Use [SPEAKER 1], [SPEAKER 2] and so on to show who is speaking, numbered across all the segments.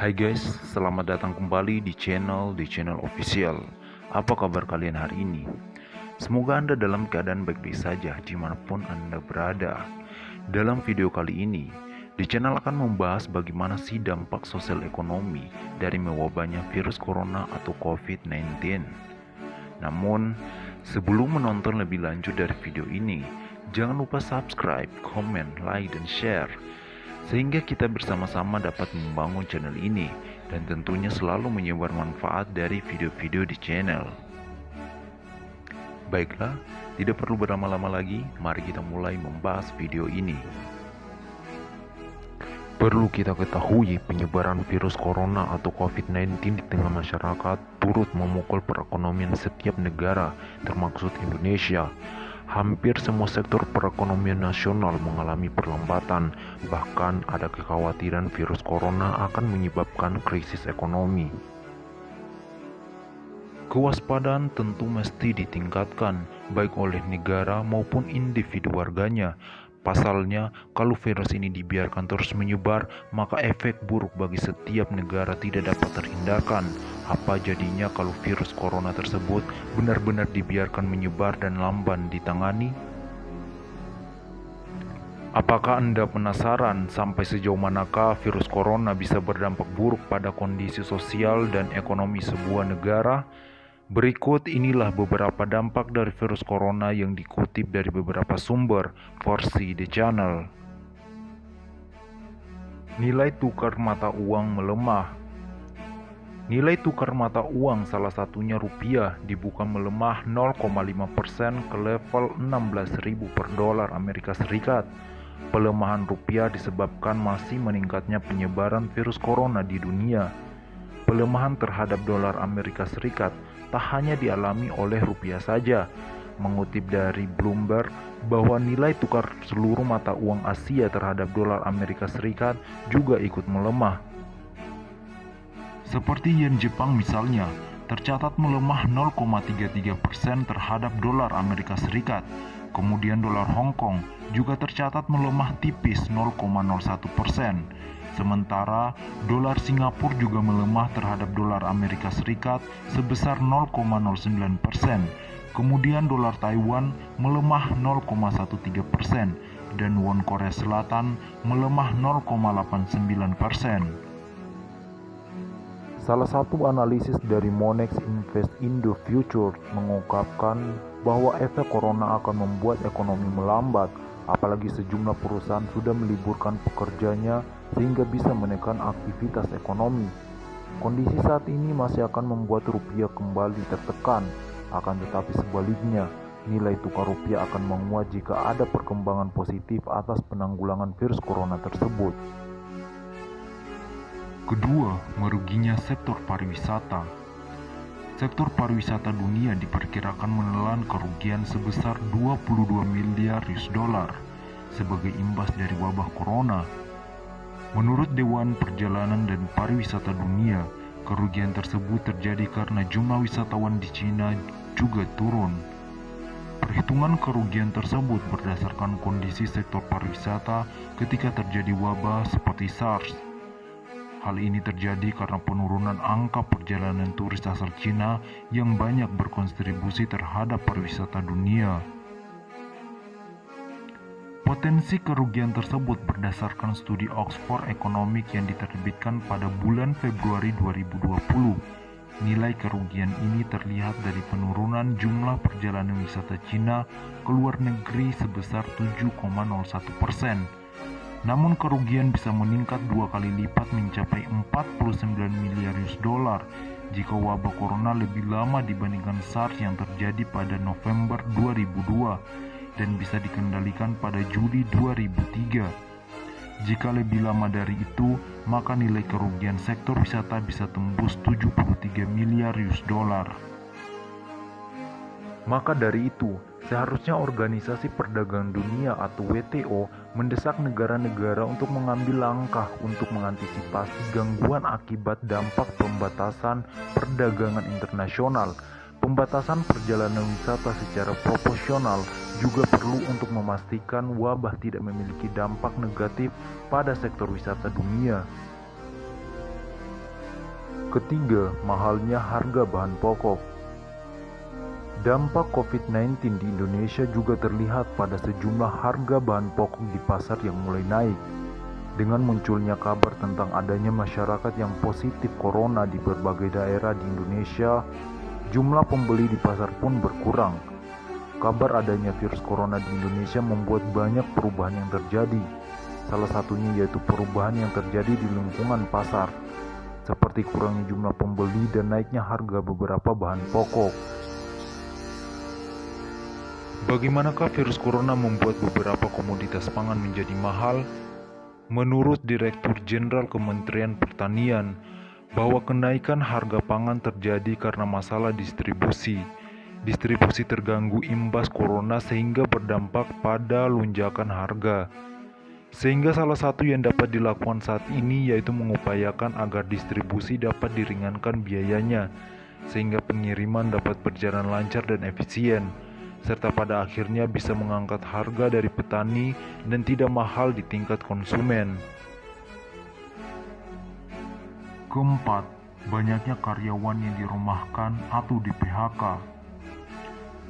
[SPEAKER 1] Hai guys, selamat datang kembali di channel official. Apa kabar kalian hari ini? Semoga Anda dalam keadaan baik-baik saja dimanapun Anda berada. Dalam video kali ini, di channel akan membahas bagaimana sih dampak sosial ekonomi dari mewabahnya virus corona atau COVID-19. Namun, sebelum menonton lebih lanjut dari video ini, jangan lupa subscribe, komen, like, dan share sehingga kita bersama-sama dapat membangun channel ini dan tentunya selalu menyebar manfaat dari video-video di channel. Baiklah, tidak perlu berlama-lama lagi, mari kita mulai membahas video ini. Perlu kita ketahui, penyebaran virus corona atau COVID-19 di tengah masyarakat turut memukul perekonomian setiap negara, termasuk Indonesia. Hampir semua sektor perekonomian nasional mengalami perlambatan, bahkan ada kekhawatiran virus corona akan menyebabkan krisis ekonomi. Kewaspadaan tentu mesti ditingkatkan, baik oleh negara maupun individu warganya. Pasalnya, kalau virus ini dibiarkan terus menyebar, maka efek buruk bagi setiap negara tidak dapat terhindarkan. Apa jadinya kalau virus corona tersebut benar-benar dibiarkan menyebar dan lamban ditangani? Apakah Anda penasaran sampai sejauh manakah virus corona bisa berdampak buruk pada kondisi sosial dan ekonomi sebuah negara? Berikut inilah beberapa dampak dari virus corona yang dikutip dari beberapa sumber versi The Channel. Nilai tukar mata uang melemah. Nilai tukar mata uang, salah satunya rupiah, dibuka melemah 0,5% ke level 16.000 per dolar Amerika Serikat. Pelemahan rupiah disebabkan masih meningkatnya penyebaran virus corona di dunia. Pelemahan terhadap dolar Amerika Serikat tak hanya dialami oleh rupiah saja. Mengutip dari Bloomberg bahwa nilai tukar seluruh mata uang Asia terhadap dolar Amerika Serikat juga ikut melemah. Seperti yen Jepang misalnya, tercatat melemah 0,33% terhadap dolar Amerika Serikat. Kemudian dolar Hong Kong juga tercatat melemah tipis 0,01%. Sementara dolar Singapura juga melemah terhadap dolar Amerika Serikat sebesar 0,09%. Kemudian dolar Taiwan melemah 0,13% dan won Korea Selatan melemah 0,89%. Salah satu analisis dari Monex Invest Indo Future mengungkapkan bahwa efek corona akan membuat ekonomi melambat, apalagi sejumlah perusahaan sudah meliburkan pekerjanya sehingga bisa menekan aktivitas ekonomi. Kondisi saat ini masih akan membuat rupiah kembali tertekan, akan tetapi sebaliknya, nilai tukar rupiah akan menguat jika ada perkembangan positif atas penanggulangan virus corona tersebut. Kedua, meruginya sektor pariwisata. Sektor pariwisata dunia diperkirakan menelan kerugian sebesar 22 miliar US dollar sebagai imbas dari wabah corona. Menurut Dewan Perjalanan dan Pariwisata Dunia, kerugian tersebut terjadi karena jumlah wisatawan di Cina juga turun. Perhitungan kerugian tersebut berdasarkan kondisi sektor pariwisata ketika terjadi wabah seperti SARS. Hal ini terjadi karena penurunan angka perjalanan turis asal Cina yang banyak berkontribusi terhadap pariwisata dunia. Potensi kerugian tersebut berdasarkan studi Oxford Economics yang diterbitkan pada bulan Februari 2020. Nilai kerugian ini terlihat dari penurunan jumlah perjalanan wisata Cina ke luar negeri sebesar 7,01%. Namun kerugian bisa meningkat 2 kali lipat mencapai 49 miliar US dollar jika wabah corona lebih lama dibandingkan SARS yang terjadi pada November 2002 dan bisa dikendalikan pada Juli 2003. Jika lebih lama dari itu, maka nilai kerugian sektor wisata bisa tembus 73 miliar US dollar. Maka dari itu, seharusnya Organisasi Perdagangan Dunia atau WTO mendesak negara-negara untuk mengambil langkah untuk mengantisipasi gangguan akibat dampak pembatasan perdagangan internasional. Pembatasan perjalanan wisata secara proporsional juga perlu untuk memastikan wabah tidak memiliki dampak negatif pada sektor wisata dunia. Ketiga, mahalnya harga bahan pokok. Dampak COVID-19 di Indonesia juga terlihat pada sejumlah harga bahan pokok di pasar yang mulai naik. Dengan munculnya kabar tentang adanya masyarakat yang positif corona di berbagai daerah di Indonesia, jumlah pembeli di pasar pun berkurang. Kabar adanya virus corona di Indonesia membuat banyak perubahan yang terjadi. Salah satunya yaitu perubahan yang terjadi di lingkungan pasar, seperti kurangnya jumlah pembeli dan naiknya harga beberapa bahan pokok. Bagaimanakah virus corona membuat beberapa komoditas pangan menjadi mahal? Menurut Direktur Jenderal Kementerian Pertanian, bahwa kenaikan harga pangan terjadi karena masalah distribusi. Distribusi terganggu imbas corona sehingga berdampak pada lonjakan harga. Sehingga salah satu yang dapat dilakukan saat ini yaitu mengupayakan agar distribusi dapat diringankan biayanya, sehingga pengiriman dapat berjalan lancar dan efisien, serta pada akhirnya bisa mengangkat harga dari petani dan tidak mahal di tingkat konsumen. Keempat, banyaknya karyawan yang dirumahkan atau di PHK.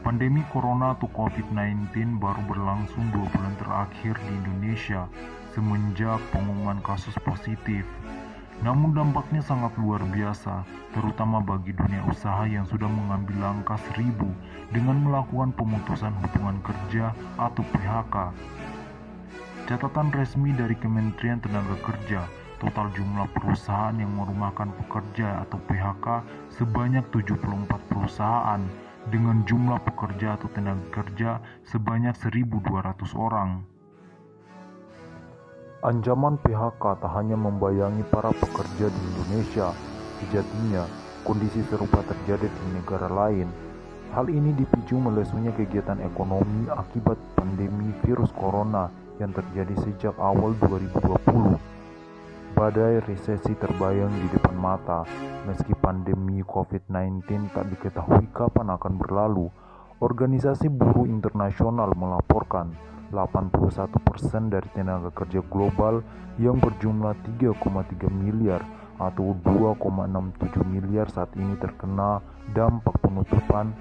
[SPEAKER 1] Pandemi Corona atau COVID-19 baru berlangsung 2 bulan terakhir di Indonesia semenjak pengumuman kasus positif. Namun dampaknya sangat luar biasa, terutama bagi dunia usaha yang sudah mengambil langkah seribu dengan melakukan pemutusan hubungan kerja atau PHK. Catatan resmi dari Kementerian Tenaga Kerja, total jumlah perusahaan yang merumahkan pekerja atau PHK sebanyak 74 perusahaan dengan jumlah pekerja atau tenaga kerja sebanyak 1.200 orang. Ancaman PHK tak hanya membayangi para pekerja di Indonesia, sejatinya kondisi serupa terjadi di negara lain. Hal ini dipicu melesunya kegiatan ekonomi akibat pandemi virus corona yang terjadi sejak awal 2020. Badai resesi terbayang di depan mata, meski pandemi COVID-19 tak diketahui kapan akan berlalu. Organisasi Buruh Internasional melaporkan 81% dari tenaga kerja global yang berjumlah 3,3 miliar atau 2,67 miliar saat ini terkena dampak penutupan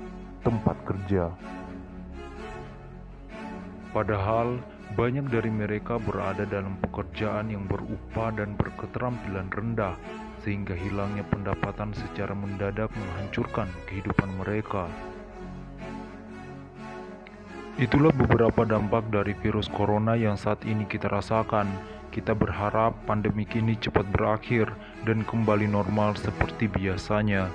[SPEAKER 1] tempat kerja. Padahal banyak dari mereka berada dalam pekerjaan yang berupah dan berketerampilan rendah, sehingga hilangnya pendapatan secara mendadak menghancurkan kehidupan mereka. Itulah beberapa dampak dari virus corona yang saat ini kita rasakan. Kita berharap pandemi ini cepat berakhir dan kembali normal seperti biasanya.